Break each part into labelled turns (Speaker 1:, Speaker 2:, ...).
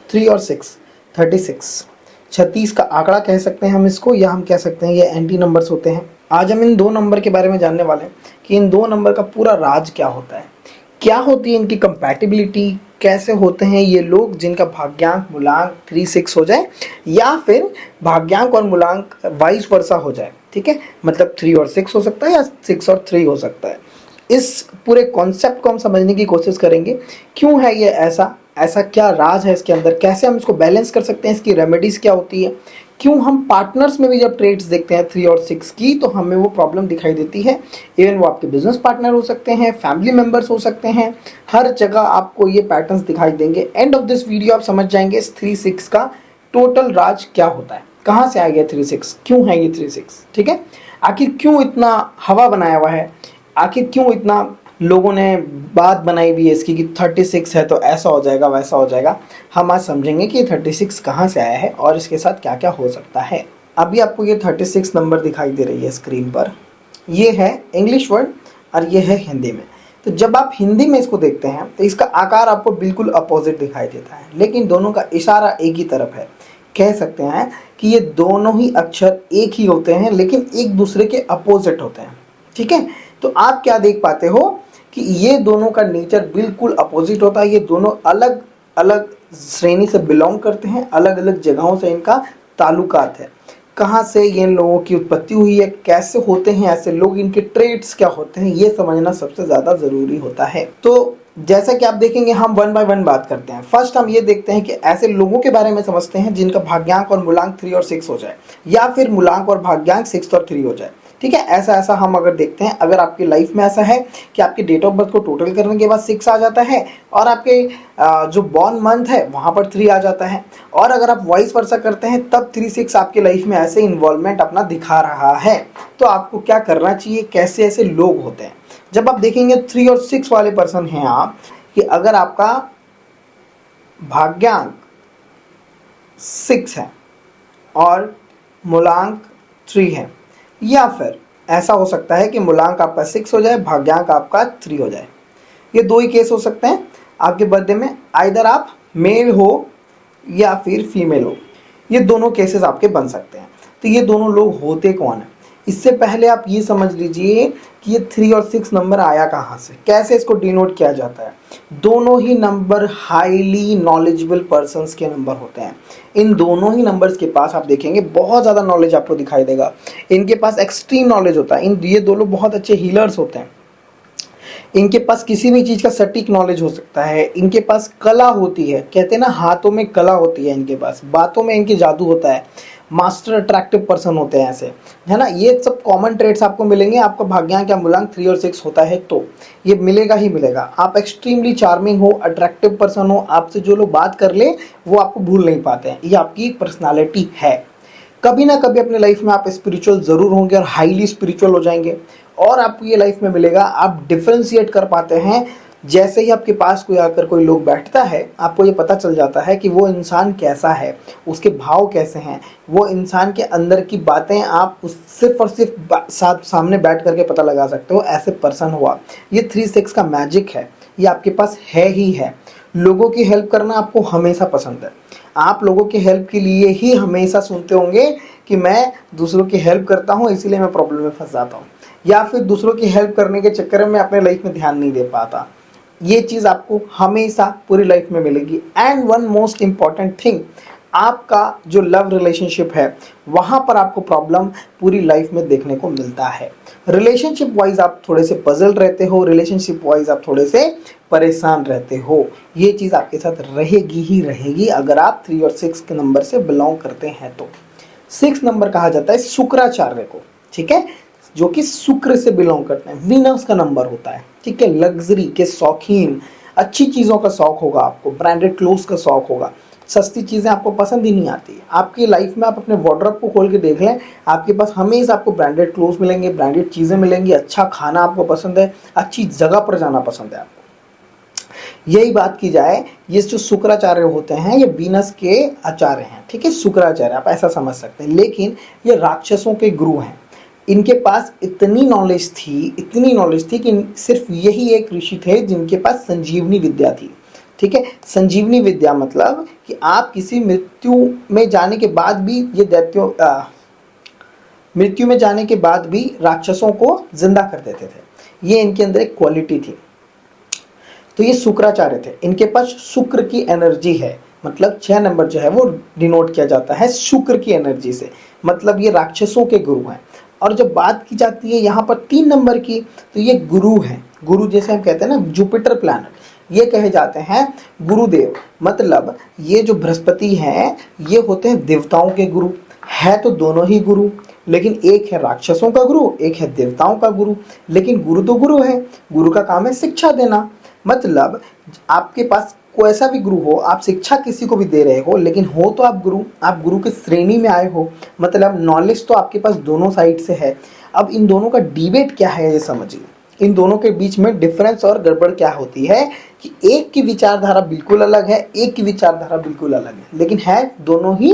Speaker 1: 3 और 6, 36, 36 का आंकड़ा कह सकते हैं हम इसको, या हम कह सकते हैं ये एंटी नंबर्स होते हैं। आज हम इन दो नंबर के बारे में जानने वाले हैं कि इन दो नंबर का पूरा राज क्या होता है, क्या होती है इनकी कंपैटिबिलिटी, कैसे होते हैं ये लोग जिनका भाग्यांक मूलांक 3 6 हो जाए, या फिर भाग्यांक और मूलांक वाइस वर्सा हो जाए। ठीक है, मतलब 3 और 6 हो सकता है या 6 और 3 हो सकता है। इस पूरे कॉन्सेप्ट को हम समझने की कोशिश करेंगे, क्यों है ये ऐसा, ऐसा क्या राज है इसके अंदर, कैसे हम इसको बैलेंस कर सकते हैं, इसकी रेमेडीज क्या होती है, क्यों हम पार्टनर्स में भी जब ट्रेड्स देखते हैं 3 और 6 की तो हमें वो प्रॉब्लम दिखाई देती है। इवन वो आपके बिजनेस पार्टनर हो सकते हैं, फैमिली मेंबर्स हो सकते हैं, हर जगह आपको ये पैटर्न्स दिखाई देंगे। एंड ऑफ दिस वीडियो आप समझ जाएंगे इस 3 6 का टोटल राज क्या होता है, कहाँ से आ गया 3 6, क्यों है ये 3 6। ठीक है, आखिर क्यों इतना हवा बनाया हुआ है, आखिर क्यों इतना लोगों ने बात बनाई हुई है इसकी कि 36 है तो ऐसा हो जाएगा वैसा हो जाएगा। हम आज समझेंगे कि 36 कहाँ से आया है और इसके साथ क्या क्या हो सकता है। अभी आपको ये 36 नंबर दिखाई दे रही है स्क्रीन पर, ये है इंग्लिश वर्ड और ये है हिंदी में। तो जब आप हिंदी में इसको देखते हैं तो इसका आकार आपको बिल्कुल अपोजिट दिखाई देता है, लेकिन दोनों का इशारा एक ही तरफ है। कह सकते हैं कि ये दोनों ही अक्षर एक ही होते हैं लेकिन एक दूसरे के अपोजिट होते हैं। ठीक है, तो आप क्या देख पाते हो कि ये दोनों का नेचर बिल्कुल अपोजिट होता है। ये दोनों अलग अलग श्रेणी से बिलोंग करते हैं, अलग अलग जगहों से इनका ताल्लुकात है। कहाँ से ये लोगों की उत्पत्ति हुई है, कैसे होते हैं ऐसे लोग, इनके ट्रेड्स क्या होते हैं, ये समझना सबसे ज़्यादा ज़रूरी होता है। तो जैसा कि आप देखेंगे हम वन बाय वन बात करते हैं। फर्स्ट हम ये देखते हैं कि ऐसे लोगों के बारे में समझते हैं जिनका भाग्यांक और मूलांक 3 और 6 हो जाए, या फिर मूलांक और भाग्यांक 6 और 3 हो जाए। ठीक है, ऐसा हम अगर देखते हैं, अगर आपकी लाइफ में ऐसा है कि आपके डेट ऑफ बर्थ को टोटल करने के बाद 6 आ जाता है और आपके जो बॉर्न मंथ है वहाँ पर 3 आ जाता है, और अगर आप वाइस वर्सा करते हैं तब 3 6 आपके लाइफ में ऐसे इन्वॉल्वमेंट अपना दिखा रहा है, तो आपको क्या करना चाहिए, कैसे ऐसे लोग होते हैं। जब आप देखेंगे 3 और 6 वाले पर्सन हैं आप, कि अगर आपका भाग्यांक 6 है और मूलांक 3 है, या फिर ऐसा हो सकता है कि मूलांक आपका 6 हो जाए, भाग्यांक आपका 3 हो जाए। ये दो ही केस हो सकते हैं आपके बर्थडे में, आइदर आप मेल हो या फिर फीमेल हो, ये दोनों केसेस आपके बन सकते हैं। तो ये दोनों लोग होते कौन है, इससे पहले आप ये समझ लीजिए कि ये 3 और 6 नंबर आया कहाँ से, कैसे इसको डिनोट किया जाता है। दोनों ही नंबर हाईली नॉलेजेबल पर्सन्स के नंबर होते हैं। इन दोनों ही नंबर्स के पास आप देखेंगे बहुत ज़्यादा नॉलेज आपको दिखाई देगा, इनके पास एक्सट्रीम नॉलेज होता है। ये दोनों बहुत अच्छे हीलर्स होते हैं, इनके पास किसी भी चीज़ का सटीक नॉलेज हो सकता है, इनके पास कला होती है, कहते हैं ना हाथों में कला होती है इनके पास, बातों में इनके जादू होता है, मास्टर अट्रैक्टिव पर्सन होते हैं ऐसे, है ना। ये सब कॉमन ट्रेड्स आपको मिलेंगे। आपका भाग्यांक या मूलांक 3 और 6 होता है तो ये मिलेगा ही मिलेगा। आप एक्सट्रीमली चार्मिंग हो, अट्रैक्टिव पर्सन हो, आपसे जो लोग बात कर ले वो आपको भूल नहीं पाते हैं, ये आपकी एक पर्सनालिटी है। कभी ना कभी अपने लाइफ में आप स्पिरिचुअल ज़रूर होंगे और हाईली स्पिरिचुअल हो जाएंगे, और आपको ये लाइफ में मिलेगा, आप डिफ्रेंशिएट कर पाते हैं। जैसे ही आपके पास कोई आकर कोई लोग बैठता है, आपको ये पता चल जाता है कि वो इंसान कैसा है, उसके भाव कैसे हैं, वो इंसान के अंदर की बातें आप सिर्फ और सिर्फ सामने बैठ करके पता लगा सकते हो, ऐसे पर्सन हुआ। ये 3 6 का मैजिक है, ये आपके पास है ही है। लोगों की हेल्प करना आपको हमेशा पसंद है, आप लोगों की हेल्प के लिए ही हमेशा सुनते होंगे कि मैं दूसरों की हेल्प करता हूँ इसीलिए मैं प्रॉब्लम में फंस जाता हूँ, या फिर दूसरों की हेल्प करने के चक्कर में अपने लाइफ में ध्यान नहीं दे पाता। ये चीज़ आपको हमेशा पूरी लाइफ में मिलेगी। And one most important thing, आपका जो लव रिलेशनशिप है वहाँ पर आपको प्रॉब्लम पूरी लाइफ में देखने को मिलता है। रिलेशनशिप वाइज आप थोड़े से पजल रहते हो, रिलेशनशिप वाइज आप थोड़े से परेशान रहते हो, ये चीज़ आपके साथ रहेगी ही रहेगी अगर आप 3 और 6 के नंबर से बिलोंग करते हैं तो। 6 नंबर कहा जाता है शुक्राचार्य को, ठीक है, जो कि शुक्र से बिलोंग करते हैं, वीनस का नंबर होता है। ठीक है, लग्जरी के शौकीन, अच्छी चीज़ों का शौक होगा आपको, ब्रांडेड क्लोथ्स का शौक होगा, सस्ती चीज़ें आपको पसंद ही नहीं आती। आपकी लाइफ में आप अपने वार्डरोब को खोल के देख लें, आपके पास हमेशा आपको ब्रांडेड क्लोथ्स मिलेंगे, ब्रांडेड चीज़ें मिलेंगी, अच्छा खाना आपको पसंद है, अच्छी जगह पर जाना पसंद है आपको। यही बात की जाए, ये जो शुक्राचार्य होते हैं ये वीनस के आचार्य हैं। ठीक है, शुक्राचार्य आप ऐसा समझ सकते हैं, लेकिन ये राक्षसों के गुरु हैं। इनके पास इतनी नॉलेज थी कि सिर्फ यही एक ऋषि थे जिनके पास संजीवनी विद्या थी। ठीक है। संजीवनी विद्या मतलब कि आप किसी मृत्यु में जाने के बाद भी ये दैत्यों मृत्यु में जाने के बाद भी राक्षसों को जिंदा कर देते थे। ये इनके अंदर एक क्वालिटी थी। तो ये शुक्राचार्य थे, इनके पास शुक्र की एनर्जी है, मतलब 6 नंबर जो है वो डिनोट किया जाता है शुक्र की एनर्जी से, मतलब ये राक्षसों के गुरु हैं। और जब बात की जाती है यहाँ पर 3 नंबर की, तो ये गुरु हैं। गुरु जैसे हम कहते हैं ना जुपिटर प्लैनेट, ये कहे जाते हैं गुरुदेव। मतलब ये जो बृहस्पति हैं ये होते हैं देवताओं के गुरु। है तो दोनों ही गुरु, लेकिन एक है राक्षसों का गुरु, एक है देवताओं का गुरु। लेकिन गुरु तो गुरु है, गुरु का काम है शिक्षा देना। मतलब आपके पास कोई ऐसा भी गुरु हो, आप शिक्षा किसी को भी दे रहे हो, लेकिन हो तो आप गुरु की श्रेणी में आए हो, मतलब नॉलेज तो आपके पास दोनों साइड से है। अब इन दोनों का डिबेट क्या है ये समझिए। इन दोनों के बीच में डिफरेंस और गड़बड़ क्या होती है कि एक की विचारधारा बिल्कुल अलग है, एक की विचारधारा बिल्कुल अलग है, लेकिन है दोनों ही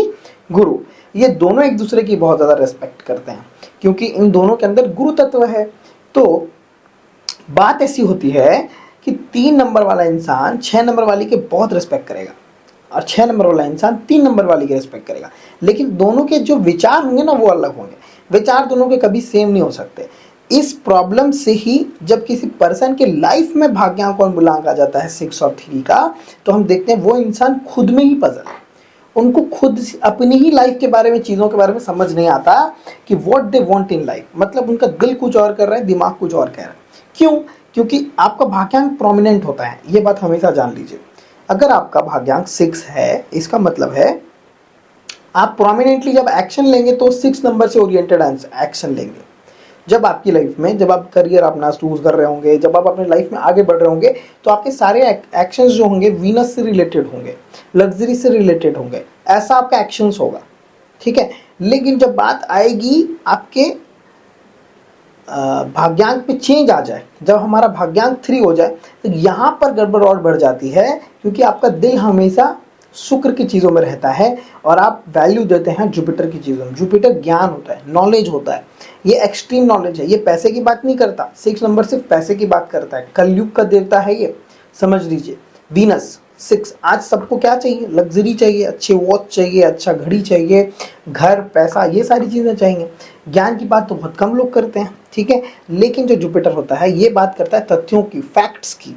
Speaker 1: गुरु। ये दोनों एक दूसरे की बहुत ज़्यादा रेस्पेक्ट करते हैं क्योंकि इन दोनों के अंदर गुरु तत्व है। तो बात ऐसी होती है कि 3 नंबर वाला इंसान 6 नंबर वाली के बहुत रिस्पेक्ट करेगा और 6 नंबर वाला इंसान 3 नंबर वाली के रिस्पेक्ट करेगा, लेकिन दोनों के जो विचार होंगे ना वो अलग होंगे। विचार दोनों के कभी सेम नहीं हो सकते। इस प्रॉब्लम से ही जब किसी पर्सन के लाइफ में भाग्यांक और मूलांक आ जाता है 6 और 3 का, तो हम देखते हैं वो इंसान खुद में ही पजल है। उनको खुद अपनी ही लाइफ के बारे में, चीज़ों के बारे में समझ नहीं आता कि what they want in life. मतलब उनका दिल कुछ और कर रहा है, दिमाग कुछ और कह रहा है। क्यों? क्योंकि आपका भाग्यांक प्रोमिनेंट होता है, ये बात हमेशा जान लीजिए। अगर आपका भाग्यांक 6 है, इसका मतलब है आप प्रोमिनेंटली जब एक्शन लेंगे तो 6 नंबर से ओरिएंटेड एक्शन लेंगे। जब आपकी लाइफ में, जब आप करियर अपना चूज कर रहे होंगे, जब आप अपनी लाइफ में आगे बढ़ रहे होंगे, तो आपके सारे एक्शंस जो होंगे वीनस से रिलेटेड होंगे, लग्जरी से रिलेटेड होंगे, ऐसा आपका एक्शंस होगा, ठीक है। लेकिन जब बात आएगी आपके भाग्यांक पे चेंज आ जाए, जब हमारा भाग्यांक 3 हो जाए, तो यहाँ पर गड़बड़ और बढ़ जाती है क्योंकि आपका दिल हमेशा शुक्र की चीज़ों में रहता है और आप वैल्यू देते हैं जुपिटर की चीज़ों में। जुपिटर ज्ञान होता है, नॉलेज होता है, ये एक्सट्रीम नॉलेज है। ये पैसे की बात नहीं करता, 6 नंबर सिर्फ पैसे की बात करता है। कलयुग का देवता है ये, समझ लीजिए। वीनस 6, आज सबको क्या चाहिए? लग्जरी चाहिए, अच्छे वॉच चाहिए, अच्छा घड़ी चाहिए, घर, पैसा, ये सारी चीज़ें चाहिए। ज्ञान की बात तो बहुत कम लोग करते हैं, ठीक है। लेकिन जो जुपिटर होता है ये बात करता है तथ्यों की, फैक्ट्स की।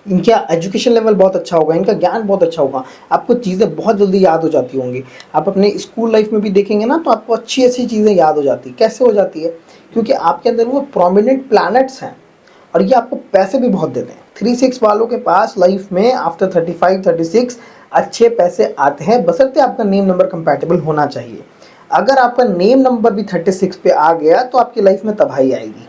Speaker 1: इनका एजुकेशन लेवल बहुत अच्छा होगा, इनका ज्ञान बहुत अच्छा होगा, आपको चीज़ें बहुत जल्दी याद हो जाती होंगी। आप अपने स्कूल लाइफ में भी देखेंगे ना, तो आपको अच्छी अच्छी चीज़ें याद हो जाती। कैसे हो जाती है? क्योंकि आपके अंदर वो प्रोमिनेंट प्लैनेट्स हैं और ये आपको पैसे भी बहुत देते हैं। 3-6 वालों के पास लाइफ में आफ्टर 35-36 अच्छे पैसे आते हैं, बशर्ते आपका नेम नंबर कंपैटिबल होना चाहिए। अगर आपका नेम नंबर भी 36 पे आ गया तो आपकी लाइफ में तबाही आएगी,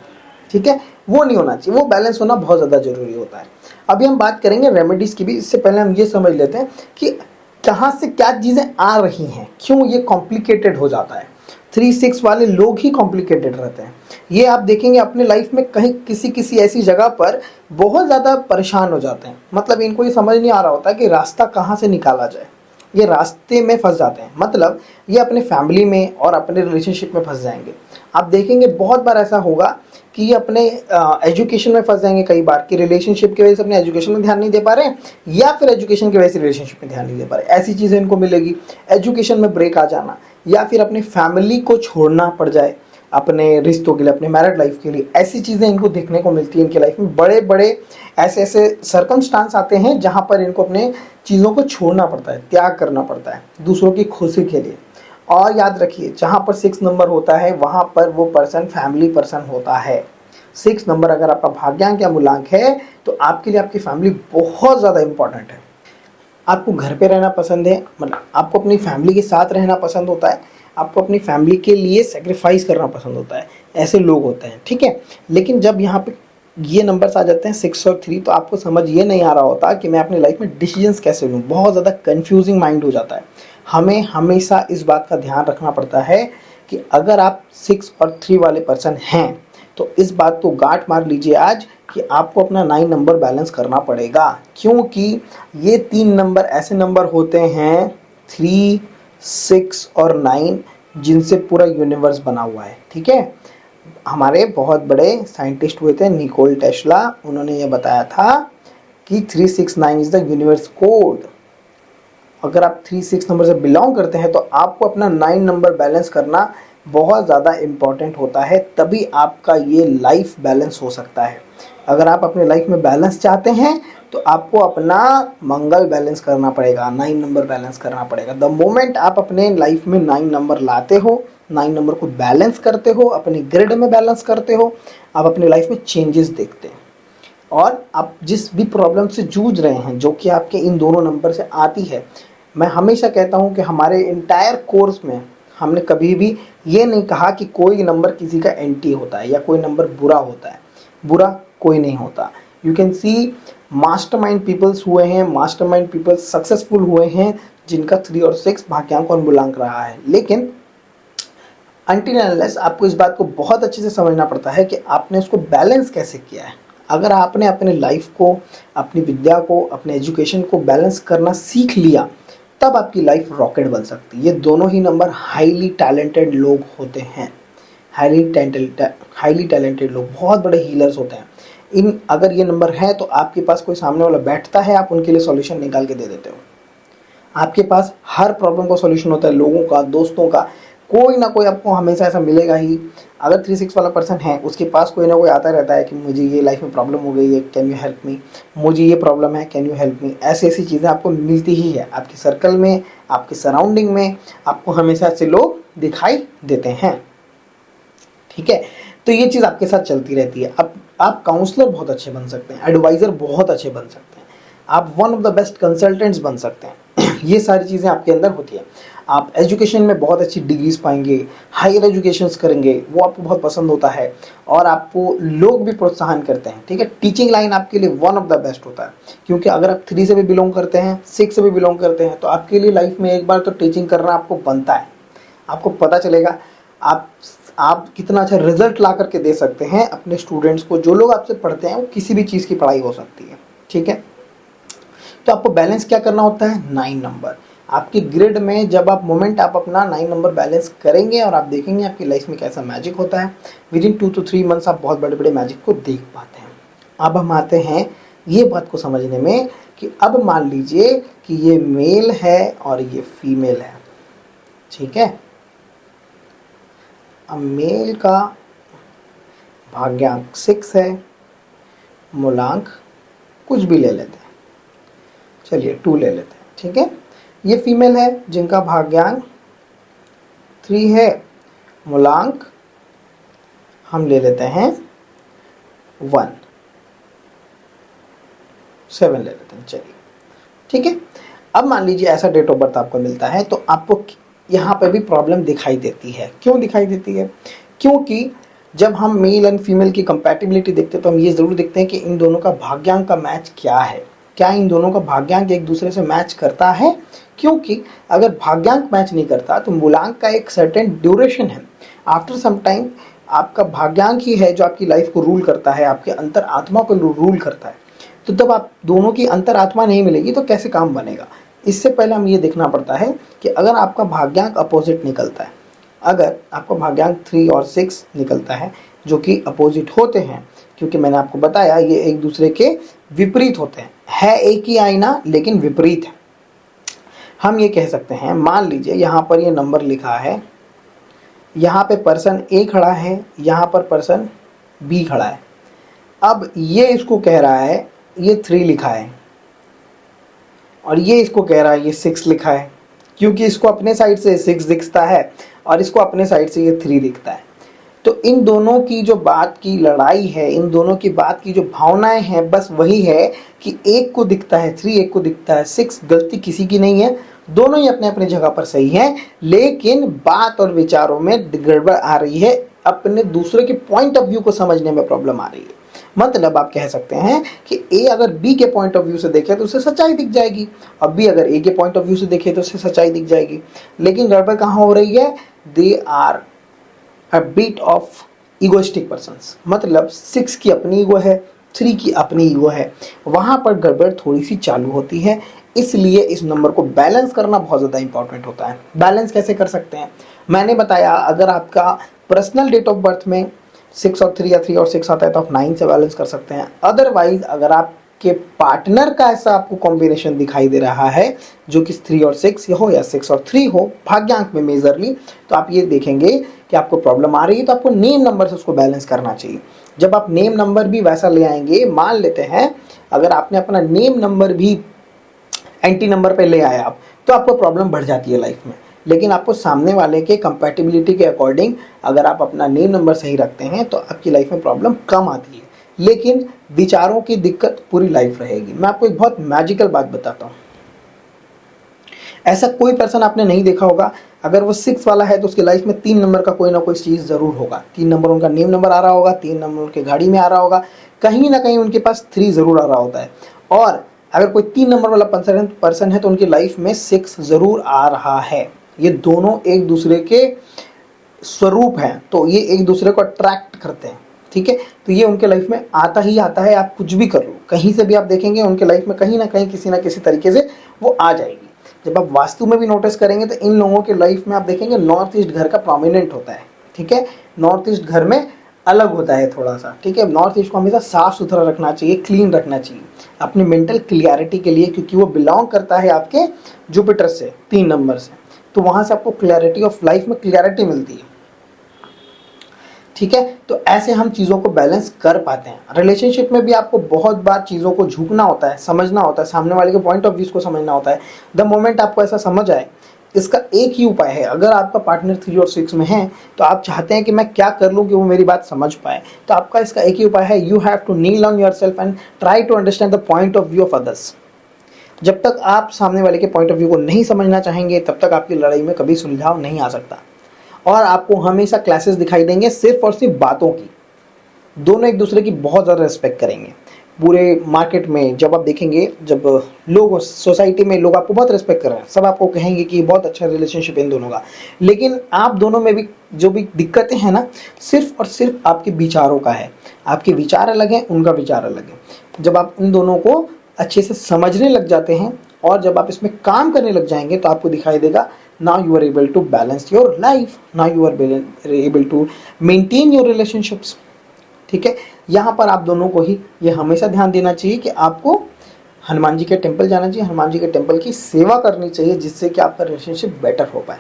Speaker 1: ठीक है। वो नहीं होना चाहिए, वो बैलेंस होना बहुत ज़्यादा जरूरी होता है। अभी हम बात करेंगे रेमेडीज़ की भी। इससे पहले हम ये समझ लेते हैं कि कहाँ से क्या चीज़ें आ रही हैं, क्यों ये कॉम्प्लिकेटेड हो जाता है। 3-6 वाले लोग ही कॉम्प्लिकेटेड रहते हैं। ये आप देखेंगे अपने लाइफ में कहीं किसी ऐसी जगह पर बहुत ज़्यादा परेशान हो जाते हैं। मतलब इनको ये समझ नहीं आ रहा होता कि रास्ता कहाँ से निकाला जाए, ये रास्ते में फंस जाते हैं। मतलब ये अपने फैमिली में और अपने रिलेशनशिप में फंस जाएंगे। आप देखेंगे बहुत बार ऐसा होगा कि ये अपने एजुकेशन में फंस जाएंगे कई बार, कि रिलेशनशिप की वजह से अपने एजुकेशन में ध्यान नहीं दे पा रहे हैं, या फिर एजुकेशन की वजह से रिलेशनशिप में ध्यान नहीं दे पा रहे। ऐसी चीज़ें इनको मिलेगी। एजुकेशन में ब्रेक आ जाना, या फिर अपनी फैमिली को छोड़ना पड़ जाए अपने रिश्तों के लिए, अपने मैरिड लाइफ के लिए, ऐसी चीज़ें इनको देखने को मिलती है इनकी लाइफ में। बड़े बड़े ऐसे ऐसे सर्कमस्टांस आते हैं जहाँ पर इनको अपने चीज़ों को छोड़ना पड़ता है, त्याग करना पड़ता है दूसरों की खुशी के लिए। और याद रखिए, जहाँ पर 6 नंबर होता है वहाँ पर वो पर्सन फैमिली पर्सन होता है। 6 नंबर अगर आपका भाग्यांक या मूलांक है तो आपके लिए आपकी फैमिली बहुत ज़्यादा इंपॉर्टेंट है। आपको घर पे रहना पसंद है, मतलब आपको अपनी फैमिली के साथ रहना पसंद होता है, आपको अपनी फैमिली के लिए सेक्रीफाइस करना पसंद होता है, ऐसे लोग होते हैं, ठीक है। लेकिन जब यहाँ पे ये नंबर्स आ जाते हैं 6 और 3, तो आपको समझ ये नहीं आ रहा होता कि मैं अपनी लाइफ में डिसीजंस कैसे लूँ। बहुत ज़्यादा कंफ्यूजिंग माइंड हो जाता है। हमें हमेशा इस बात का ध्यान रखना पड़ता है कि अगर आप 6 और 3 वाले पर्सन हैं तो इस बात को गांठ मार लीजिए आज कि आपको अपना 9 नंबर बैलेंस करना पड़ेगा। क्योंकि ये 3 नंबर ऐसे नंबर होते हैं, 3, 6 और 9, जिनसे पूरा यूनिवर्स बना हुआ है, ठीक है। हमारे बहुत बड़े साइंटिस्ट हुए थे निकोल टेस्ला, उन्होंने ये बताया था कि 369 इज द यूनिवर्स कोड। अगर आप 36 नंबर से बिलोंग करते हैं तो आपको अपना 9 नंबर बैलेंस करना बहुत ज़्यादा इम्पॉर्टेंट होता है, तभी आपका ये लाइफ बैलेंस हो सकता है। अगर आप अपने लाइफ में बैलेंस चाहते हैं तो आपको अपना मंगल बैलेंस करना पड़ेगा, 9 नंबर बैलेंस करना पड़ेगा। द मोमेंट आप अपने लाइफ में 9 नंबर लाते हो, 9 नंबर को बैलेंस करते हो, अपने ग्रिड में बैलेंस करते हो, आप अपने लाइफ में चेंजेस देखते हैं। और आप जिस भी प्रॉब्लम से जूझ रहे हैं जो कि आपके इन दोनों नंबर से आती है, मैं हमेशा कहता हूं कि हमारे इंटायर कोर्स में हमने कभी भी ये नहीं कहा कि कोई नंबर किसी का एंटी होता है या कोई नंबर बुरा होता है। बुरा कोई नहीं होता। You can see mastermind peoples हुए हैं, मास्टरमाइंड पीपल्स सक्सेसफुल हुए हैं जिनका 3 और 6 भाग्यांक और मूलांक रहा है। लेकिन अनटिल अनलेस आपको इस बात को बहुत अच्छे से समझना पड़ता है कि आपने उसको बैलेंस कैसे किया है। अगर आपने अपने लाइफ को, अपनी विद्या को, अपने एजुकेशन को बैलेंस करना सीख लिया, तब आपकी लाइफ रॉकेट बन सकती है। ये दोनों ही नंबर हाईली टैलेंटेड लोग होते हैं, हाईली टैलेंटेड लोग, बहुत बड़े हीलर्स होते हैं। इन अगर ये नंबर है तो आपके पास कोई सामने वाला बैठता है, आप उनके लिए सॉल्यूशन निकाल के दे देते हो। आपके पास हर प्रॉब्लम का सॉल्यूशन होता है, लोगों का, दोस्तों का, कोई ना कोई आपको हमेशा ऐसा मिलेगा ही। अगर 36 वाला पर्सन है, उसके पास कोई ना कोई आता रहता है कि मुझे ये लाइफ में प्रॉब्लम हो गई है, कैन यू हेल्प मी, मुझे ये प्रॉब्लम है, कैन यू हेल्प मी। ऐसी ऐसी चीज़ें आपको मिलती ही है आपके सर्कल में, आपके सराउंडिंग में, आपको हमेशा ऐसे लोग दिखाई देते हैं। ठीक है, तो ये चीज़ आपके साथ चलती रहती है। अब आप काउंसलर बहुत अच्छे बन सकते हैं, एडवाइज़र बहुत अच्छे बन सकते हैं, आप one of the best consultants बन सकते हैं। ये सारी चीज़ें आपके अंदर होती है। आप एजुकेशन में बहुत अच्छी डिग्रीज पाएंगे, हायर एजुकेशंस करेंगे, वो आपको बहुत पसंद होता है और आपको लोग भी प्रोत्साहन करते हैं। ठीक है, टीचिंग लाइन आपके लिए वन ऑफ द बेस्ट होता है, क्योंकि अगर आप 3 से भी बिलोंग करते हैं, 6 से भी बिलोंग करते हैं, तो आपके लिए लाइफ में एक बार तो टीचिंग करना आपको बनता है। आपको पता चलेगा आप कितना अच्छा रिजल्ट ला करके दे सकते हैं अपने स्टूडेंट्स को। जो लोग आपसे पढ़ते हैं वो किसी भी चीज़ की पढ़ाई हो सकती है। ठीक है, तो आपको बैलेंस क्या करना होता है, 9 नंबर। आपकी ग्रिड में जब आप मोमेंट आप अपना 9 नंबर बैलेंस करेंगे और आप देखेंगे आपकी लाइफ में कैसा मैजिक होता है, विद इन 2 to 3 मंथ्स आप बहुत बड़े बड़े मैजिक को देख पाते हैं। अब हम आते हैं ये बात को समझने में कि अब मान लीजिए कि ये मेल है और ये फीमेल है। ठीक है, अब मेल का भाग्यांक 6 है, मूलांक कुछ भी ले लेते हैं, चलिए 2 ले लेते हैं। ठीक है, ये फीमेल है जिनका भाग्यांक 3 है, मूलांक हम ले लेते हैं 1, 7 ले लेते हैं। चलिए ठीक है, अब मान लीजिए ऐसा डेट ऑफ बर्थ आपको मिलता है तो आपको यहाँ पर भी प्रॉब्लम दिखाई देती है। क्यों दिखाई देती है? क्योंकि जब हम मेल एंड फीमेल की कंपैटिबिलिटी देखते हैं तो हम ये ज़रूर देखते हैं कि इन दोनों का भाग्यांक का मैच क्या है, क्या इन दोनों का भाग्यांक एक दूसरे से मैच करता है। क्योंकि अगर भाग्यांक मैच नहीं करता तो मूलांक का एक सर्टेन ड्यूरेशन है। आफ्टर सम टाइम आपका भाग्यांक ही है जो आपकी लाइफ को रूल करता है, आपके अंतर आत्मा को रूल करता है। तो जब आप दोनों की अंतर आत्मा नहीं मिलेगी तो कैसे काम बनेगा? इससे पहले हम ये देखना पड़ता है कि अगर आपका भाग्यांक अपोजिट निकलता है, अगर आपका भाग्यांक 3 और 6 निकलता है जो कि अपोजिट होते हैं, क्योंकि मैंने आपको बताया ये एक दूसरे के विपरीत होते हैं, है एक ही आईना लेकिन विपरीत है। हम ये कह सकते हैं, मान लीजिए यहाँ पर ये नंबर लिखा है, यहाँ पे पर्सन ए खड़ा है, यहाँ पर पर्सन बी खड़ा है। अब ये इसको कह रहा है ये 3 लिखा है और ये इसको कह रहा है ये 6 लिखा है, क्योंकि इसको अपने साइड से 6 दिखता है और इसको अपने साइड से ये 3 दिखता है। तो इन दोनों की जो बात की लड़ाई है, इन दोनों की बात की जो भावनाएं हैं, बस वही है कि एक को दिखता है 3, एक को दिखता है 6। गलती किसी की नहीं है, दोनों ही अपने अपने जगह पर सही हैं, लेकिन बात और विचारों में गड़बड़ आ रही है, अपने दूसरे के पॉइंट ऑफ व्यू को समझने में प्रॉब्लम आ रही है। मतलब आप कह सकते हैं कि ए अगर बी के पॉइंट ऑफ व्यू से देखे तो उसे सच्चाई दिख जाएगी, और बी अगर ए के पॉइंट ऑफ व्यू से देखे तो उसे सच्चाई दिख जाएगी। लेकिन गड़बड़ कहाँ हो रही है? They are a bit of egoistic persons. मतलब 6 की अपनी ईगो है, 3 की अपनी ईगो है, वहाँ पर गड़बड़ थोड़ी सी चालू होती है। इसलिए इस नंबर को बैलेंस करना बहुत ज़्यादा इंपॉर्टेंट होता है। बैलेंस कैसे कर सकते हैं? मैंने बताया, अगर आपका पर्सनल डेट ऑफ बर्थ में 6 और 3 या 3 और 6 आता है तो आप 9 से बैलेंस कर सकते हैं। अदरवाइज अगर आप आपके पार्टनर का ऐसा आपको कॉम्बिनेशन दिखाई दे रहा है जो कि 3 और 6 हो या 6 और 3 हो भाग्यांक में मेजरली, तो आप ये देखेंगे कि आपको प्रॉब्लम आ रही है, तो आपको नेम नंबर से उसको बैलेंस करना चाहिए। जब आप नेम नंबर भी वैसा ले आएंगे, मान लेते हैं अगर आपने अपना नेम नंबर भी एंटी नंबर पे ले आए आप, तो आपको प्रॉब्लम बढ़ जाती है लाइफ में। लेकिन आपको सामने वाले के कंपैटिबिलिटी के अकॉर्डिंग अगर आप अपना नेम नंबर सही रखते हैं तो आपकी लाइफ में प्रॉब्लम कम आती है, लेकिन विचारों की दिक्कत पूरी लाइफ रहेगी। मैं आपको एक बहुत मैजिकल बात बताता हूँ। ऐसा कोई पर्सन आपने नहीं देखा होगा, अगर वो 6 वाला है तो उसकी लाइफ में 3 नंबर का कोई ना कोई चीज़ ज़रूर होगा। 3 नंबर उनका नेम नंबर आ रहा होगा, 3 नंबर उनके गाड़ी में आ रहा होगा, कहीं ना कहीं उनके पास 3 ज़रूर आ रहा होता है। और अगर कोई 3 नंबर वाला पर्सन है तो उनकी लाइफ में 6 ज़रूर आ रहा है। ये दोनों एक दूसरे के स्वरूप हैं, तो ये एक दूसरे को अट्रैक्ट करते हैं, ठीक है। तो ये उनके लाइफ में आता ही आता है, आप कुछ भी कर लो, कहीं से भी आप देखेंगे उनके लाइफ में कहीं ना किसी तरीके से वो आ जाएगी। जब आप वास्तु में भी नोटिस करेंगे तो इन लोगों के लाइफ में आप देखेंगे नॉर्थ ईस्ट घर का प्रोमिनेंट होता है, ठीक है। नॉर्थ ईस्ट घर में अलग होता है थोड़ा सा, ठीक है। नॉर्थ ईस्ट को हमेशा साफ सुथरा रखना चाहिए, क्लीन रखना चाहिए अपनी मेंटल क्लियरिटी के लिए, क्योंकि वो बिलोंग करता है आपके जुपिटर से 3 नंबर से, तो वहां से आपको क्लैरिटी ऑफ लाइफ में क्लैरिटी मिलती है, ठीक है। तो ऐसे हम चीज़ों को बैलेंस कर पाते हैं। रिलेशनशिप में भी आपको बहुत बार चीज़ों को झुकना होता है, समझना होता है, सामने वाले के पॉइंट ऑफ व्यू को समझना होता है। द मोमेंट आपको ऐसा समझ आए, इसका एक ही उपाय है। अगर आपका पार्टनर 3 और 6 में है तो आप चाहते हैं कि मैं क्या कर लूँ कि वो मेरी बात समझ पाए, तो आपका इसका एक ही उपाय है, you have to kneel on yourself and try to understand the point of view of others. जब तक आप सामने वाले के पॉइंट ऑफ व्यू को नहीं समझना चाहेंगे तब तक आपकी लड़ाई में कभी सुलझाव नहीं आ सकता। और आपको हमेशा क्लासेस दिखाई देंगे सिर्फ और सिर्फ बातों की। दोनों एक दूसरे की बहुत ज़्यादा रिस्पेक्ट करेंगे। पूरे मार्केट में जब आप देखेंगे, जब लोग सोसाइटी में लोग आपको बहुत रिस्पेक्ट कर रहे हैं, सब आपको कहेंगे कि बहुत अच्छा रिलेशनशिप इन दोनों का, लेकिन आप दोनों में भी जो भी दिक्कतें हैं ना, सिर्फ और सिर्फ आपके विचारों का है। आपके विचार अलग हैं, उनका विचार अलग है। जब आप इन दोनों को अच्छे से समझने लग जाते हैं और जब आप इसमें काम करने लग जाएंगे तो आपको दिखाई देगा, now you are able to balance your life, now you are able to maintain your relationships, ठीक है। यहाँ पर आप दोनों को ही ये हमेशा ध्यान देना चाहिए कि आपको हनुमान जी के टेम्पल जाना चाहिए, हनुमान जी के टेम्पल की सेवा करनी चाहिए, जिससे कि आपका रिलेशनशिप बेटर हो पाए।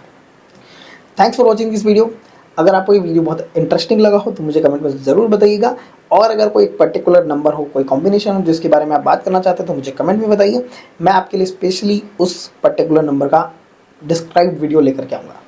Speaker 1: Thanks for watching this video. अगर आपको ये वीडियो बहुत इंटरेस्टिंग लगा हो तो मुझे कमेंट में ज़रूर बताइएगा, और अगर कोई पर्टिकुलर नंबर हो, कोई कॉम्बिनेशन हो जिसके बारे में आप बात करना चाहते हैं तो मुझे कमेंट में बताइए। मैं आपके लिए स्पेशली उस पर्टिकुलर नंबर का डिस्क्राइब वीडियो लेकर के आऊँगा।